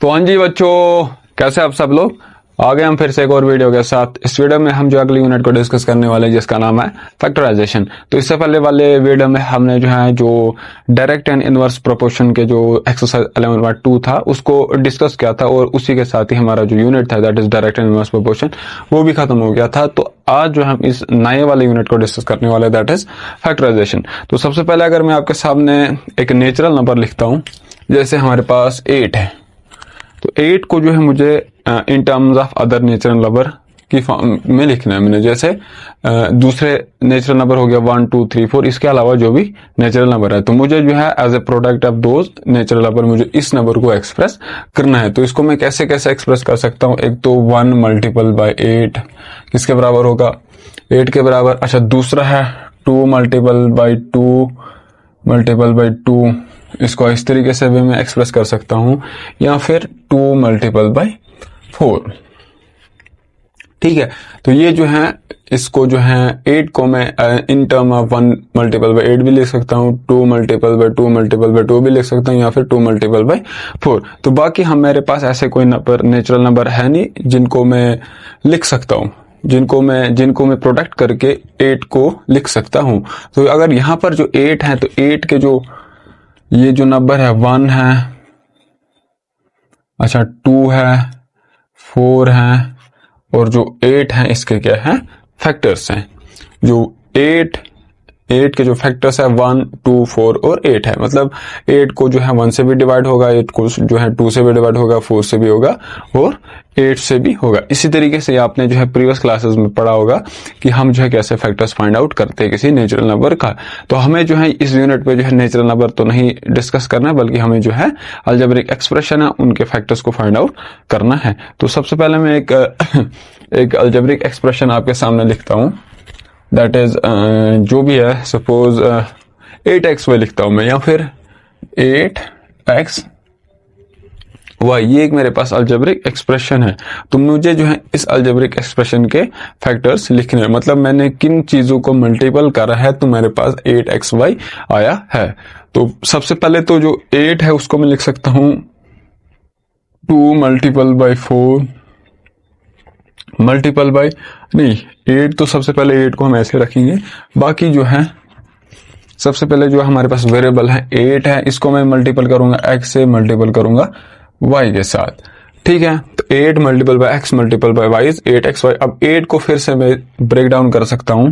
तो हाँ जी बच्चों, कैसे आप सब लोग? आ गए हम फिर से एक और वीडियो के साथ। इस वीडियो में हम जो अगली यूनिट को डिस्कस करने वाले हैं जिसका नाम है फैक्टराइजेशन। तो इससे पहले वाले वीडियो में हमने जो डायरेक्ट एंड इनवर्स प्रोपोर्शन के जो एक्सरसाइज 11.2 था उसको डिस्कस किया था, और उसी के साथ ही हमारा जो यूनिट था that is direct and inverse proportion वो भी खत्म हो गया था। तो आज जो हम इस नए वाले यूनिट को डिस्कस करने वाले दैट इज फैक्टराइजेशन। तो सबसे पहले अगर मैं आपके सामने एक नेचुरल नंबर लिखता हूँ, जैसे हमारे पास 8 है, तो 8 को जो है मुझे in terms of other natural number की फॉर्म में लिखना है मैंने। जैसे दूसरे नेचुरल नंबर हो गया 1 2 3 4, इसके अलावा जो भी नेचुरल नंबर है, तो मुझे जो है as a product of those natural number मुझे इस नंबर को एक्सप्रेस करना है। तो इसको मैं कैसे कैसे एक्सप्रेस कर सकता हूँ? एक तो 1 मल्टीपल बाय 8 किसके बराबर होगा? 8 के बराबर। अच्छा, दूसरा है 2 मल्टीपल बाय 2 मल्टीपल बाय 2, इसको इस तरीके से भी मैं एक्सप्रेस कर सकता हूं, या फिर 2 मल्टीपल बाय 4। ठीक है, तो ये जो है इसको जो है 8 को मैं in term of 1 multiple bye 8 भी लिख सकता हूँ, 2 मल्टीपल बाय 2 मल्टीपल बाय 2 भी लिख सकता हूँ, या फिर 2 मल्टीपल बाय 4। तो बाकी हम मेरे पास ऐसे कोई नंबर नेचुरल नंबर है नहीं जिनको मैं लिख सकता हूँ, जिनको मैं प्रोडक्ट करके 8 को लिख सकता हूं। तो अगर यहां पर जो 8 है, तो 8 के जो ये जो नंबर है 1 है, अच्छा 2 है, 4 है, और जो 8 है इसके क्या है? फैक्टर्स हैं। जो 8 के जो फैक्टर्स है 1 2 4 और 8 है, मतलब 8 को जो है 1 से भी डिवाइड होगा, 8 को जो है 2 से भी डिवाइड होगा, 4 से भी होगा और 8 से भी होगा। इसी तरीके से आपने जो है प्रीवियस क्लासेस में पढ़ा होगा कि हम जो है कैसे फैक्टर्स फाइंड आउट करते हैं किसी नेचुरल नंबर का। तो हमें जो है इस यूनिट पे जो है नेचुरल नंबर तो नहीं डिस्कस करना है, बल्कि हमें जो है अलजेब्रिक एक्सप्रेशन है उनके फैक्टर्स को फाइंड आउट करना है। तो सबसे पहले मैं एक अलजेब्रिक एक्सप्रेशन आपके सामने लिखता हूं, दैट इज जो भी है, सपोज 8xy लिखता हूं मैं, या फिर 8xy। ये एक मेरे पास अलजेब्रिक एक्सप्रेशन है। तो मुझे जो है इस अलजेब्रिक एक्सप्रेशन के फैक्टर्स लिखने हैं, मतलब मैंने किन चीजों को मल्टीपल करा है तो मेरे पास 8xy आया है। तो सबसे पहले तो जो 8 है उसको मैं लिख सकता हूं 2 मल्टीपल बाय 4 मल्टीपल बाय, नहीं 8 तो सबसे पहले 8 को हम ऐसे रखेंगे। बाकी जो है सबसे पहले जो हमारे पास वेरिएबल है 8 है, इसको मैं मल्टीपल करूंगा x से, मल्टीपल करूंगा y के साथ। ठीक है, तो 8 multiple bye x multiple bye y is 8xy। अब 8 को फिर से मैं ब्रेक डाउन कर सकता हूं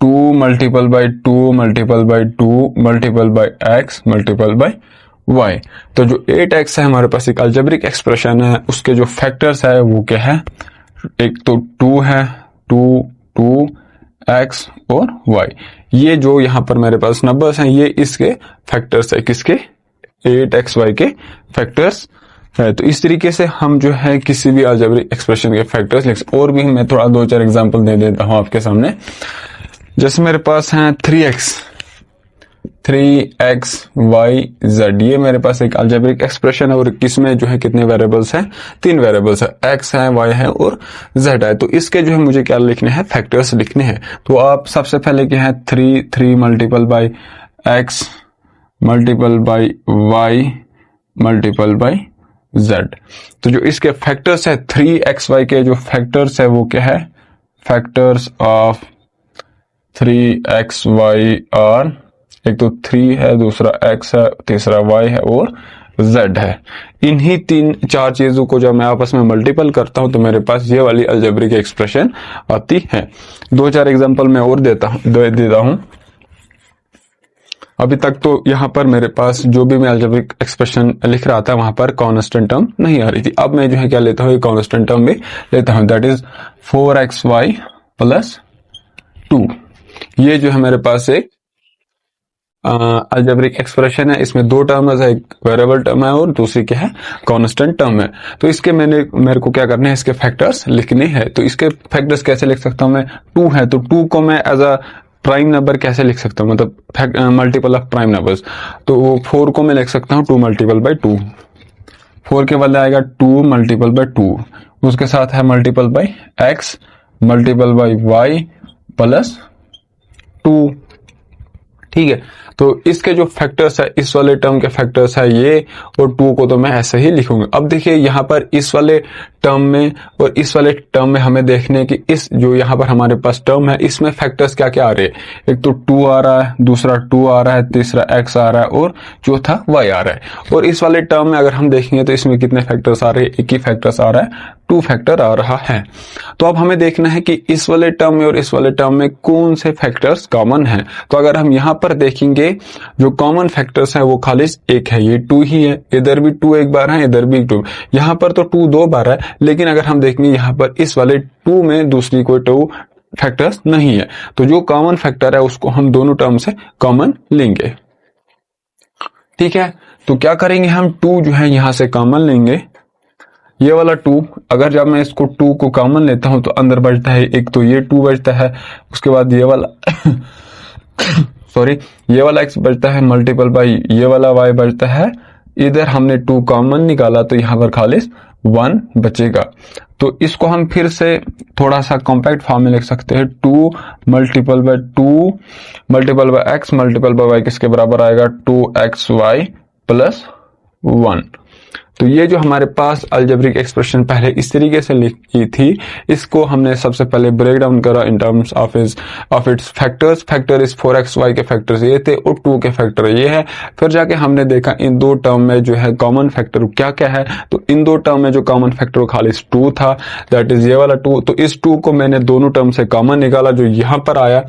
2 multiple bye 2 multiple bye 2 multiple bye x multiple bye y। तो जो 8x है हमारे पास एक अलजेब्रिक एक्सप्रेशन है, उसके जो फैक्टर्स है वो क्या है? एक तो 2 है, 2 x और y। ये जो यहां पर मेरे पास नंबर्स हैं ये इसके फैक्टर्स है, किसके? 8xy के फैक्टर्स है। तो इस तरीके से हम जो है किसी भी अलजेब्रिक एक्सप्रेशन के फैक्टर्स लिख सकते। और भी मैं थोड़ा 2-4 एग्जांपल दे देता हूं आपके सामने। जैसे मेरे पास है 3xy z, ये मेरे पास एक अलजेब्रिक एक्सप्रेशन है, और किसमें जो है कितने वेरिएबल्स हैं? 3 वेरिएबल्स है, x है, y है और z है। तो इसके जो है मुझे क्या लिखने हैं? फैक्टर्स लिखने हैं। तो आप सबसे पहले क्या है 3 multiple bye x multiple bye y multiple bye z। तो जो इसके फैक्टर्स है 3xy के जो फैक्टर्स है वो क्या है? फैक्टर्स ऑफ 3xy और एक तो 3 है, दूसरा x है, तीसरा y है और z है। इन्हीं 3-4 चीजों को जब मैं आपस में मल्टीपल करता हूं तो मेरे पास ये वाली अलजेब्रिक एक्सप्रेशन आती है। 2-4 एग्जांपल मैं और देता हूं। अभी तक तो यहां पर मेरे पास जो भी मैं अलजेब्रिक एक्सप्रेशन लिख रहा था वहां पर कांस्टेंट टर्म नहीं आ रही थी। अब मैं जो है क्या लेता हूं? कांस्टेंट टर्म भी लेता हूं, दैट इज 4xy प्लस 2। ये जो है मेरे पास एक अलजेब्रिक एक्सप्रेशन है। इसमें 2 टर्म्स है, एक वेरिएबल टर्म है और दूसरी क्या है? कांस्टेंट टर्म है। तो इसके मेरे को क्या करना है? इसके फैक्टर्स लिखने हैं। तो इसके फैक्टर्स कैसे लिख सकता हूं मैं? 2 है तो 2 को मैं एज अ प्राइम नंबर कैसे लिख सकता हूं? मतलब मल्टीपल ऑफ प्राइम नंबर्स। तो 4 को मैं लिख सकता हूं 2 मल्टीपल बाय 2। 4 के बदले आएगा 2 मल्टीपल बाय 2, उसके साथ है multiple bye x multiple bye y plus 2। ठीक है, तो इसके जो फैक्टर्स है, इस वाले टर्म के फैक्टर्स है ये, और 2 को तो मैं ऐसे ही लिखूंगा। अब देखिए यहाँ पर इस वाले टर्म में और इस वाले टर्म में हमें देखने की इस जो यहाँ पर हमारे पास टर्म है इसमें फैक्टर्स क्या क्या आ रहे हैं। एक तो 2 आ रहा है, दूसरा 2 आ रहा है, तीसरा x आ रहा है और चौथा y आ रहा है। और इस वाले टर्म में अगर हम देखेंगे तो इसमें कितने फैक्टर्स आ रहे हैं, एक ही फैक्टर्स आ रहा है, 2 फैक्टर आ रहा है। तो अब हमें देखना है कि इस वाले टर्म में और इस वाले टर्म में कौन से फैक्टर्स कॉमन हैं। तो अगर हम यहाँ पर देखेंगे जो कॉमन फैक्टर्स है वो खाली एक है, ये 2 ही है। इधर भी 2 एक बार है, इधर भी 2। यहाँ पर तो 2 2 बार है, लेकिन अगर हम देखेंगे यहाँ पर इस वाले 2 में दूसरी कोई 2 फैक्टर्स नहीं है। तो जो कॉमन फैक्टर है उसको हम दोनों टर्म से कॉमन लेंगे। ठीक है, तो क्या करेंगे हम 2 जो है यहां से कॉमन लेंगे। ये वाला 2, अगर जब मैं इसको 2 को कॉमन लेता हूं तो अंदर बचता है एक, तो ये 2 बचता है, उसके बाद ये वाला सॉरी ये वाला x बचता है मल्टीपल बाई ये वाला y बचता है। इधर हमने 2 कॉमन निकाला तो यहाँ पर खाली 1 बचेगा। तो इसको हम फिर से थोड़ा सा कॉम्पैक्ट फॉर्म में लिख सकते हैं, 2 multiple bye 2 multiple bye x multiple bye y किसके बराबर आएगा, 2xy प्लस 1। तो ये जो हमारे पास अलजेब्रिक एक्सप्रेशन पहले इस तरीके से लिखी थी, इसको हमने सबसे पहले ब्रेक डाउन करा in terms of its factors. Factor इस 4xy के फैक्टर्स ये थे और 2 के फैक्टर ये है। फिर जाके हमने देखा इन 2 टर्म में जो है कॉमन फैक्टर क्या क्या है। तो इन 2 टर्म में जो कॉमन फैक्टर खाली 2 था, दैट इज ये वाला 2। तो इस 2 को मैंने दोनों टर्म से कॉमन निकाला जो यहाँ पर आया।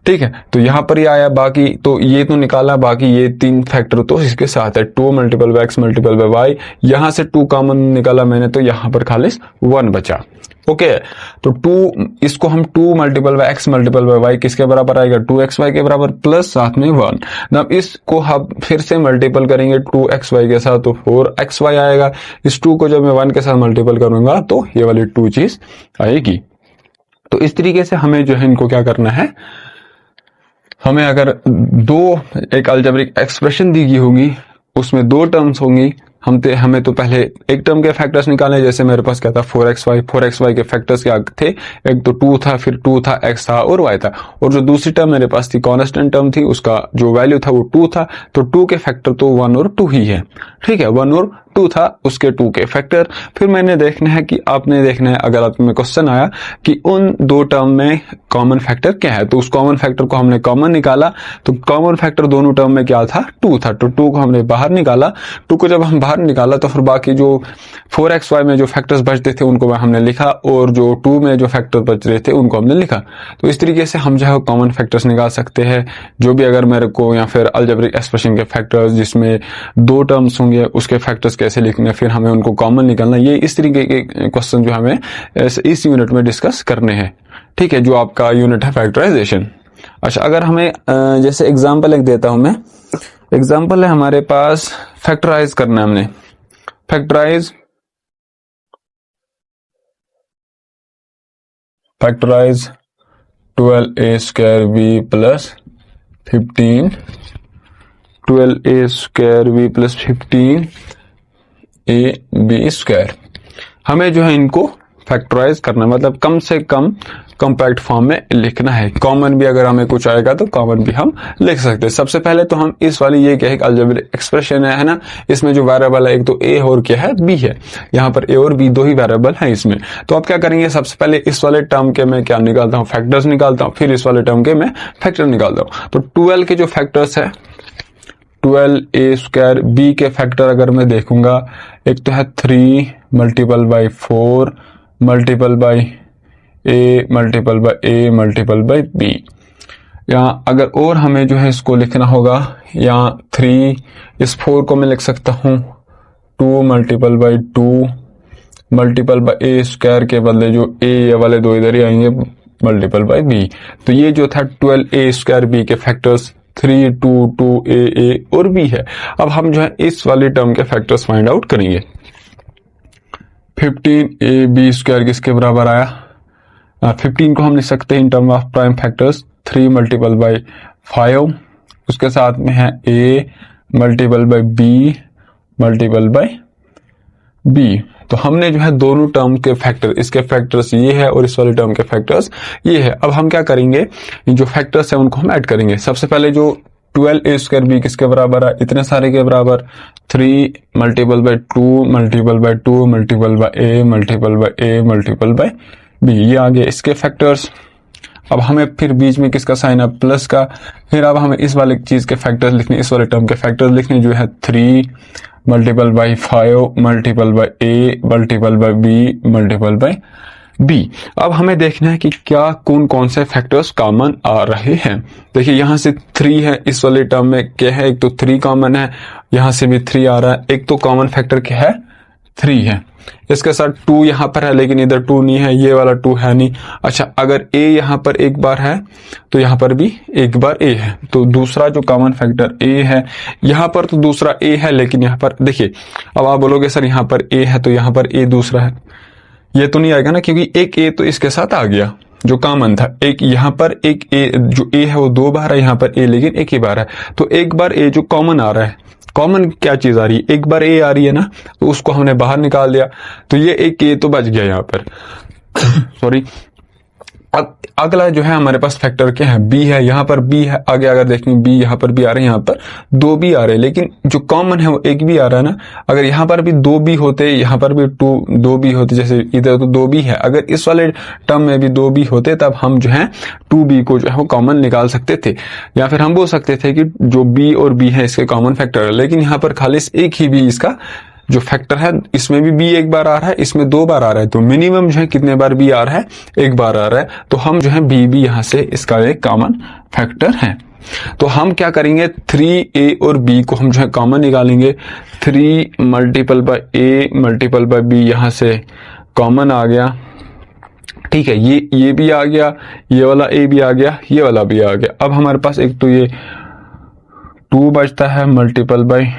ठीक है, तो यहां पर ही आया, बाकी तो ये तो निकाला, बाकी ये 3 फैक्टर तो इसके साथ है, 2 multiple bye x multiple bye y। यहां से 2 कॉमन निकाला मैंने तो यहां पर खाली 1 बचा। ओके, तो 2 इसको हम 2 multiple bye x multiple bye y किसके बराबर आएगा, 2xy के बराबर प्लस साथ में 1। अब इसको हम फिर से मल्टीपल करेंगे 2xy के साथ तो 4xy आएगा। इस 2 को जब मैं 1 के साथ मल्टीपल करूंगा तो ये वाली 2 चीज आएगी। तो इस तरीके से हमें जो है इनको क्या करना है, हमें अगर एक अलजेब्रिक एक्सप्रेशन दी गई होगी उसमें 2 टर्म्स होंगी, हमें तो पहले एक टर्म के फैक्टर्स निकालने। जैसे मेरे पास क्या था 4xy के फैक्टर्स क्या थे, एक तो 2 था, फिर 2 था, x था और y था। और जो दूसरी टर्म मेरे पास थी कांस्टेंट टर्म थी, उसका जो वैल्यू था वो 2 था। तो 2 के फैक्टर तो 1 और 2 ही है। ठीक है, 1 और 2 था, उसके 2 के फैक्टर। फिर मैंने देखना है कि आपने देखना है अगर आप में क्वेश्चन आया कि उन 2 टर्म में कॉमन फैक्टर क्या है, तो उस कॉमन फैक्टर को हमने कॉमन निकाला। तो कॉमन फैक्टर दोनों टर्म में क्या था, 2 था। तो 2 को हमने बाहर निकाला। 2 को जब हम बाहर निकाला तो फिर बाकी जो 4xy में जो फैक्टर्स बचते थे उनको हमने लिखा, और जो 2 में जो फैक्टर बच रहे थे उनको हमने लिखा। तो इस तरीके से हम जो है कॉमन फैक्टर्स निकाल सकते हैं। जो भी अगर मेरे को, या फिर अलजेब्रिक एक्सप्रेशन के फैक्टर्स जिसमें 2 टर्म्स होंगे उसके फैक्टर्स कैसे लिखने, फिर हमें उनको कॉमन निकालना, ये इस तरीके के क्वेश्चन जो हमें इस यूनिट में डिस्कस करने हैं। ठीक है, जो आपका यूनिट है फैक्टराइजेशन। अच्छा, अगर हमें जैसे एग्जांपल एक देता हूं मैं, एग्जांपल है हमारे पास फैक्टराइज करना है हमने। Factorize 12a square b plus 15 12a square b plus 15 ab square. हमें जो है इनको फैक्टराइज करना, मतलब कम से कम कॉम्पैक्ट फॉर्म में लिखना है। कॉमन भी अगर हमें कुछ आएगा तो कॉमन भी हम लिख सकते हैं। सबसे पहले तो हम इस वाली ये क्या है अलजेब्रिक एक्सप्रेशन है ना, इसमें जो वेरिएबल है एक तो a और क्या है b है। यहाँ पर a और b 2 ही वेरिएबल है इसमें। तो आप क्या करेंगे, सबसे पहले इस वाले टर्म के मैं क्या निकालता हूँ, फैक्टर्स निकालता हूँ, फिर इस वाले टर्म के मैं फैक्टर निकालता हूँ। तो 12 के जो फैक्टर्स है, 12a स्क्वायर b के फैक्टर अगर मैं देखूंगा, एक तो है 3 multiple by 4 multiple by a multiple by a multiple by b। यहाँ अगर और हमें जो है इसको लिखना होगा, यहाँ 3, इस 4 को मैं लिख सकता हूँ 2 multiple by 2 multiple by a square के बदले जो a ये वाले 2 इधर ही आएंगे मल्टीपल बाई b। तो ये जो था 12a स्क्वायर b के फैक्टर्स 3, 2, 2a और b है। अब हम जो है इस वाले टर्म के फैक्टर्स फाइंड आउट करेंगे। 15ab स्क्वायर किसके बराबर आया, 15 को हम लिख सकते हैं in term of prime factors 3 multiple by 5, उसके साथ में है a multiple by b multiple by b। तो हमने जो है दोनों टर्म के फैक्टर, इसके फैक्टर्स ये है और इस वाले टर्म के फैक्टर्स ये है। अब हम क्या करेंगे, जो फैक्टर्स है उनको हम ऐड करेंगे। सबसे पहले जो 12a² b किसके बराबर है, इतने सारे के बराबर 3 multiple bye 2 multiple bye 2 multiple by a multiple by a multiple by b, ये आ गए इसके फैक्टर्स। अब हमें फिर बीच में किसका साइन है, प्लस का। फिर अब हमें इस वाले चीज के फैक्टर्स लिखने, इस वाले टर्म के फैक्टर्स लिखने, जो है 3 multiple bye 5 multiple by a multiple by b multiple by b। अब हमें देखना है कि क्या कौन कौन से फैक्टर्स कॉमन आ रहे हैं। देखिए यहाँ से 3 है, इस वाले टर्म में क्या है, एक तो 3 कॉमन है, यहाँ से भी 3 आ रहा है, एक तो कॉमन फैक्टर क्या है, 3 है। इसके साथ 2 यहाँ पर है, लेकिन इधर 2 नहीं है, ये वाला 2 है नहीं। अच्छा, अगर a यहाँ पर एक बार है तो यहाँ पर भी एक बार a है, तो दूसरा जो कॉमन फैक्टर a है। यहाँ पर तो दूसरा a है, लेकिन यहाँ पर देखिए, अब आप बोलोगे सर यहाँ पर a है तो यहाँ पर a दूसरा है, ये तो नहीं आएगा ना, क्योंकि एक a तो इसके साथ आ गया जो कॉमन था। एक यहाँ पर एक a, जो a है वो 2 बार है, यहाँ पर a लेकिन एक ही बार है, तो एक बार a जो कॉमन आ रहा है, कॉमन क्या चीज आ रही है, एक बार a आ रही है ना, तो उसको हमने बाहर निकाल दिया, तो ये एक a तो बच गया यहाँ पर सॉरी। अगला जो है हमारे पास फैक्टर क्या है, b है, यहाँ पर b है, आगे अगर देखें b यहाँ पर भी आ रहे हैं, यहाँ पर 2 b आ रहे हैं, लेकिन जो कॉमन है वो एक भी आ रहा है ना। अगर यहाँ पर भी 2 b होते, यहाँ पर भी 2 b होते, जैसे इधर तो 2 b है, अगर इस वाले टर्म में भी 2 b होते तब हम जो है 2b को जो है वो कॉमन निकाल सकते थे, या फिर हम बोल सकते थे कि जो b और b है इसके कॉमन फैक्टर है। लेकिन यहाँ पर खाली एक ही b इसका जो फैक्टर है, इसमें भी b एक बार आ रहा है, इसमें 2 बार आ रहा है, तो मिनिमम जो है कितने बार b आ रहा है, एक बार आ रहा है, तो हम जो है b भी यहाँ से इसका एक कॉमन फैक्टर है। तो हम क्या करेंगे, 3a और b को हम जो है कॉमन निकालेंगे। 3 multiple by a multiple by b यहाँ से कॉमन आ गया, ठीक है, ये भी आ गया, ये वाला a भी आ गया, ये वाला भी आ गया। अब हमारे पास एक तो ये 2 बचता है मल्टीपल बाय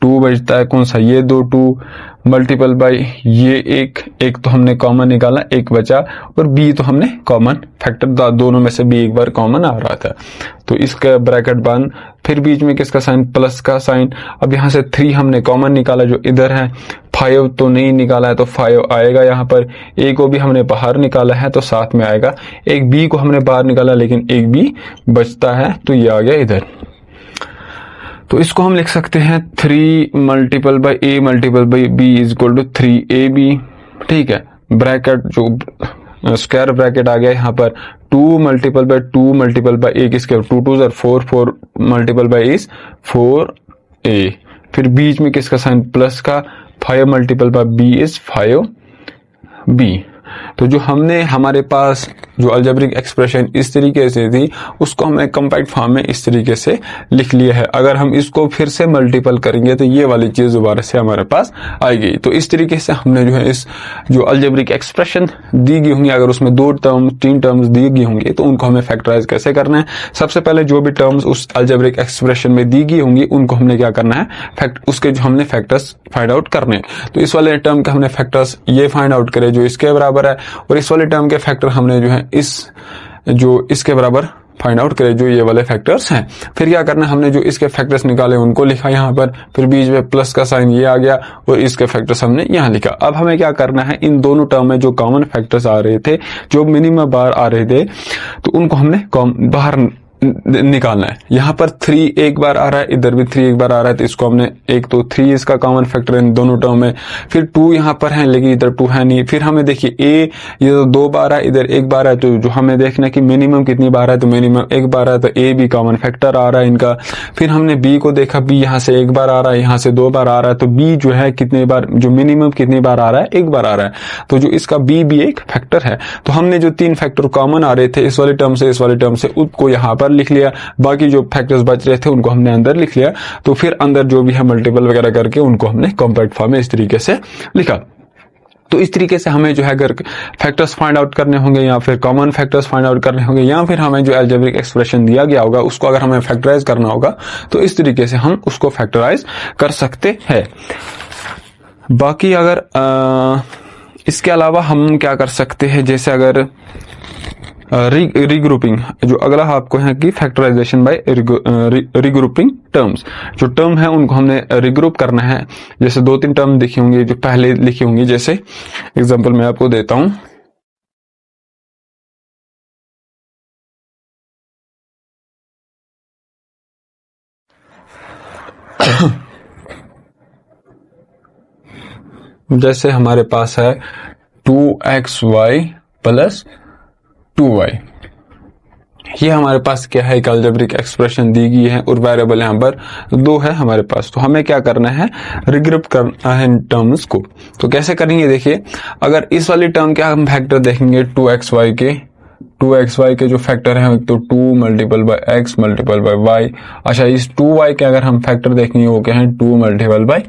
2 बचता है, कौन सा, ये 2 मल्टीपल बाय ये एक तो हमने कॉमन निकाला, एक बचा, और b तो हमने कॉमन फैक्टर, दोनों में से b एक बार कॉमन आ रहा था, तो इसका ब्रैकेट बंद। फिर बीच में किसका साइन, प्लस का साइन। अब यहाँ से 3 हमने कॉमन निकाला जो इधर है, 5 तो नहीं निकाला है तो 5 आएगा यहाँ पर, a को भी हमने बाहर निकाला है तो साथ में आएगा, एक b को हमने बाहर निकाला लेकिन एक b बचता है, तो ये आ गया इधर। तो इसको हम लिख सकते हैं 3 multiple by a multiple by b is equal to 3ab, ठीक है। ब्रैकेट जो स्क्वायर ब्रैकेट आ गया यहाँ पर, 2 multiple bye 2 multiple by a किसके, 2 2 ज़र 4, 4 मल्टीपल बाय इज 4a। फिर बीच में किसका साइन, प्लस का, 5 multiple by b is 5b। तो जो हमने हमारे पास जो अलजेब्रिक एक्सप्रेशन इस तरीके से थी, उसको हमने कॉम्पैक्ट फॉर्म में इस तरीके से लिख लिया है। अगर हम इसको फिर से मल्टीपल करेंगे तो ये वाली चीज दोबारा से हमारे पास आएगी। तो इस तरीके से हमने जो है इस जो अलजेब्रिक एक्सप्रेशन दी गई होंगी, अगर उसमें 2 टर्म 3 टर्म्स दी गई होंगी, तो उनको हमें फैक्टराइज कैसे करना है। सबसे पहले जो भी टर्म्स उस अलजेब्रिक एक्सप्रेशन में दी गई होंगी, उनको हमने क्या करना है, उसके जो हमने फैक्टर्स फाइंड आउट करने हैं। तो इस वाले टर्म के हमने फैक्टर्स ये फाइंड आउट करे जो इसके बराबर है, और इस वाले टर्म के फैक्टर हमने जो है इसके बराबर फाइंड आउट करे जो ये वाले फैक्टर्स हैं। फिर क्या करना है, हमने जो इसके फैक्टर्स निकाले उनको लिखा यहाँ पर, फिर बीच में प्लस का साइन ये आ गया और इसके फैक्टर्स हमने यहाँ लिखा। अब हमें क्या करना है, इन दोनों टर्म में जो कॉमन फैक्टर्स आ रहे थे, जो मिनिमम बार आ रहे थे, तो उनको हमने बाहर निकालना है। यहाँ पर 3 एक बार आ रहा है, इधर भी 3 एक बार आ रहा है, तो इसको हमने एक तो 3 इसका कॉमन फैक्टर इन दोनों टर्म में, फिर 2 यहाँ पर है लेकिन इधर 2 है नहीं। फिर हमें देखिए a ये तो 2 बार है, इधर एक बार है, तो जो हमें देखना है कि मिनिमम कितनी बार है, तो मिनिमम एक बार है, तो a भी कॉमन फैक्टर आ रहा है इनका। फिर हमने b को देखा, b यहाँ से एक बार आ रहा है, यहाँ से 2 बार आ रहा है, तो b जो है कितने बार, जो मिनिमम कितनी बार आ रहा है, एक बार आ रहा है, तो जो इसका b भी एक फैक्टर है। तो हमने जो 3 फैक्टर कॉमन आ रहे थे इस वाले टर्म से इस वाले टर्म से, उसको यहाँ पर लिख लिया, बाकी जो फैक्टर्स बच रहे थे उनको हमने अंदर लिख लिया। तो फिर अंदर जो भी है मल्टीपल वगैरह करके उनको हमने कॉम्पैक्ट फॉर्म में इस तरीके से लिखा। तो इस तरीके से हमें जो है अगर फैक्टर्स फाइंड आउट करने होंगे या फिर कॉमन फैक्टर्स फाइंड आउट करने होंगे, या फिर हमें जो अलजेब्रिक एक्सप्रेशन दिया गया होगा उसको अगर हमें फैक्टराइज करना होगा, तो इस तरीके से हम उसको फैक्टराइज कर सकते हैं। बाकी अगर इसके अलावा हम क्या कर सकते हैं, जैसे अगर रिग्रुपिंग, जो अगला आपको है कि फैक्टराइजेशन बाय रिग्रुपिंग टर्म्स, जो टर्म है उनको हमने रिग्रुप करना है। जैसे 2-3 टर्म लिखी होंगी जो पहले लिखी होंगी, जैसे एग्जांपल मैं आपको देता हूं। जैसे हमारे पास है 2xy प्लस 2y, ये हमारे पास क्या है, एक अलजेब्रिक एक्सप्रेशन दी गई है और वेरिएबल यहाँ पर 2 है हमारे पास। तो हमें क्या करना है, रिग्रुप करना है इन टर्म्स को। तो कैसे करेंगे, देखिए अगर इस वाली टर्म के हम फैक्टर देखेंगे 2xy के जो फैक्टर हैं तो 2 multiple bye x multiple bye y। अच्छा, इस 2y के अगर हम फैक्टर देखेंगे वो क्या है, 2 मल्टीपल बाय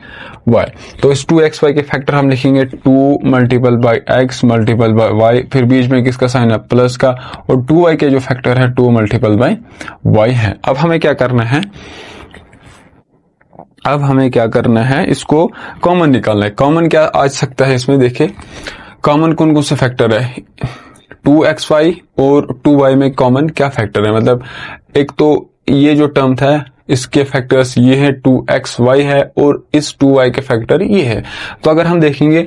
y। तो इस 2xy के फैक्टर हम लिखेंगे 2 multiple bye x multiple bye y, फिर बीच में किसका साइन है, प्लस का, और 2y के जो फैक्टर है 2 मल्टीपल बाय y है। अब हमें क्या करना है, इसको कॉमन निकालना है। कॉमन क्या आ सकता है इसमें, देखिए कॉमन कौन कौन से फैक्टर है, 2xy और 2y में कॉमन क्या फैक्टर है, मतलब एक तो ये जो टर्म था इसके फैक्टर्स ये है 2xy है और इस 2y के फैक्टर ये है। तो अगर हम देखेंगे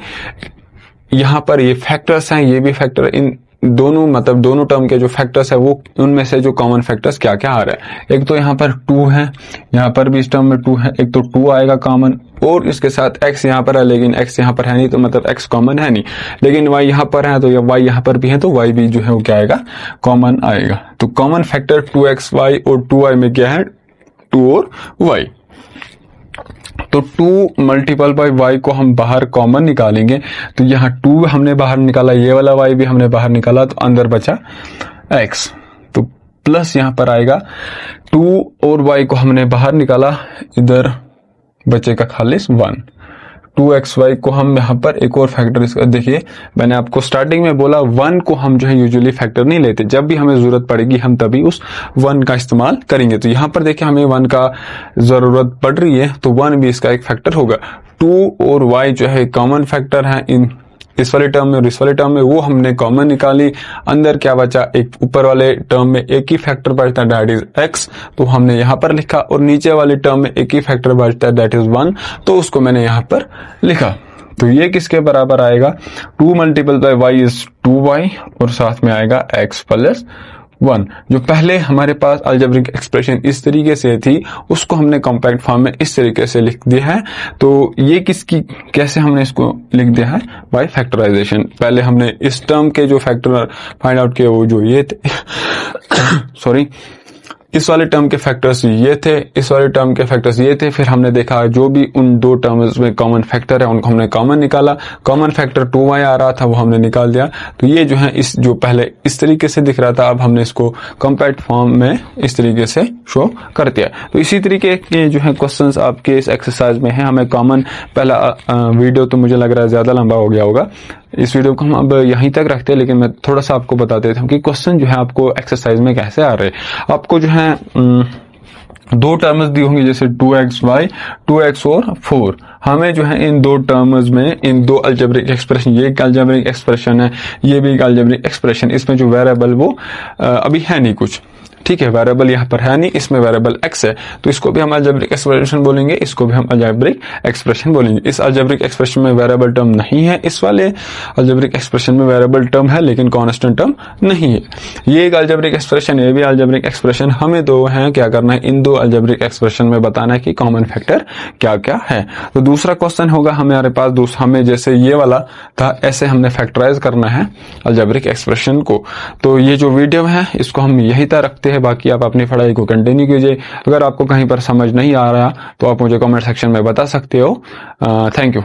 यहाँ पर ये फैक्टर्स हैं, ये भी फैक्टर, इन दोनों मतलब दोनों टर्म के जो फैक्टर्स है वो उनमें से जो कॉमन फैक्टर्स क्या क्या आ रहा है, एक तो यहाँ पर 2 है, यहाँ पर भी इस टर्म में 2 है, एक तो 2 आएगा कॉमन, और इसके साथ x यहाँ पर है लेकिन x यहाँ पर है नहीं, तो मतलब x कॉमन है नहीं, लेकिन y यहाँ पर है तो या y यहाँ पर भी है तो y भी जो है वो क्या आएगा, कॉमन आएगा। तो कॉमन फैक्टर 2xy और 2y में क्या है, 2 और y। तो 2 मल्टीपल बाय y को हम बाहर कॉमन निकालेंगे, तो यहाँ 2 हमने बाहर निकाला, ये वाला y भी हमने बाहर निकाला, तो अंदर बचा x। तो प्लस यहाँ पर आएगा 2 और y को हमने बाहर निकाला, इधर बचेगा खाली 1। 2xy को हम यहाँ पर एक और फैक्टर, इसका देखिए मैंने आपको स्टार्टिंग में बोला 1 को हम जो है यूजुअली फैक्टर नहीं लेते, जब भी हमें जरूरत पड़ेगी हम तभी उस 1 का इस्तेमाल करेंगे। तो यहाँ पर देखिए हमें 1 का जरूरत पड़ रही है तो 1 भी इसका एक फैक्टर होगा। 2 और y जो है कॉमन फैक्टर है इन इस वाले टर्म में और इस वाले टर्म में, वो हमने कॉमन निकाली, अंदर क्या बचा, एक ऊपर वाले टर्म में एक ही फैक्टर बचता है दैट इज x, तो हमने यहाँ पर लिखा, और नीचे वाले टर्म में एक ही फैक्टर बचता है दैट इज 1, तो उसको मैंने यहाँ पर लिखा। तो ये किसके बराबर आएगा, 2 multiple bye y is 2y और साथ में आएगा x प्लस 1। जो पहले हमारे पास अलजेब्रिक एक्सप्रेशन इस तरीके से थी उसको हमने कॉम्पैक्ट फॉर्म में इस तरीके से लिख दिया है। तो ये कैसे हमने इसको लिख दिया है, बाय फैक्टराइजेशन। पहले हमने इस टर्म के जो फैक्टर फाइंड आउट किए वो जो ये थे सॉरी, इस वाले टर्म के फैक्टर्स ये थे, इस वाले टर्म के फैक्टर्स ये थे, फिर हमने देखा जो भी उन दो टर्म्स में कॉमन फैक्टर है उनको हमने कॉमन निकाला, कॉमन फैक्टर 2y आ रहा था वो हमने निकाल दिया। तो ये जो है इस जो पहले इस तरीके से दिख रहा था अब हमने इसको कॉम्पैक्ट फॉर्म में इस तरीके से शो कर दिया। तो इसी तरीके के जो है क्वेश्चंस आपके इस एक्सरसाइज में है। हमें कॉमन पहला वीडियो तो मुझे लग रहा है ज्यादा लंबा हो गया होगा, इस वीडियो को हम अब यहीं तक रखते हैं, लेकिन मैं थोड़ा सा आपको बता देता हूँ कि क्वेश्चन जो है आपको एक्सरसाइज में कैसे आ रहे हैं। आपको जो है दो टर्म्स दी होंगी जैसे 2xy 2x और 4, हमें जो है इन दो टर्म्स में इन दो अलजेब्रिक एक्सप्रेशन, ये एक अलजेब्रिक एक्सप्रेशन है, ये भी एक अलजेब्रिक एक्सप्रेशन, इसमें जो वेरिएबल वो अभी है नहीं कुछ, ठीक है, वेरिएबल यहाँ पर है नहीं, इसमें वेरिएबल x है, तो इसको भी हम अलजेब्रिक एक्सप्रेशन बोलेंगे, इसको भी हम अलजेब्रिक एक्सप्रेशन बोलेंगे। इस अलजेब्रिक एक्सप्रेशन में वेरिएबल टर्म नहीं है, इस वाले अलजेब्रिक एक्सप्रेशन में वेरिएबल टर्म है लेकिन कांस्टेंट टर्म नहीं है। ये एक अलजेब्रिक एक्सप्रेशन, ये भी अलजेब्रिक एक्सप्रेशन। हमें दो है क्या करना है, इन दो अलजेब्रिक एक्सप्रेशन में बताना है कि कॉमन फैक्टर क्या क्या है। तो दूसरा क्वेश्चन होगा हमारे पास हमें जैसे ये वाला था ऐसे हमने फैक्टराइज करना है अलजेब्रिक एक्सप्रेशन को। तो ये जो वीडियो है इसको हम यहीं तक रखते हैं, बाकी आप अपनी पढ़ाई को कंटिन्यू कीजिए। अगर आपको कहीं पर समझ नहीं आ रहा तो आप मुझे कमेंट सेक्शन में बता सकते हो। Thank you.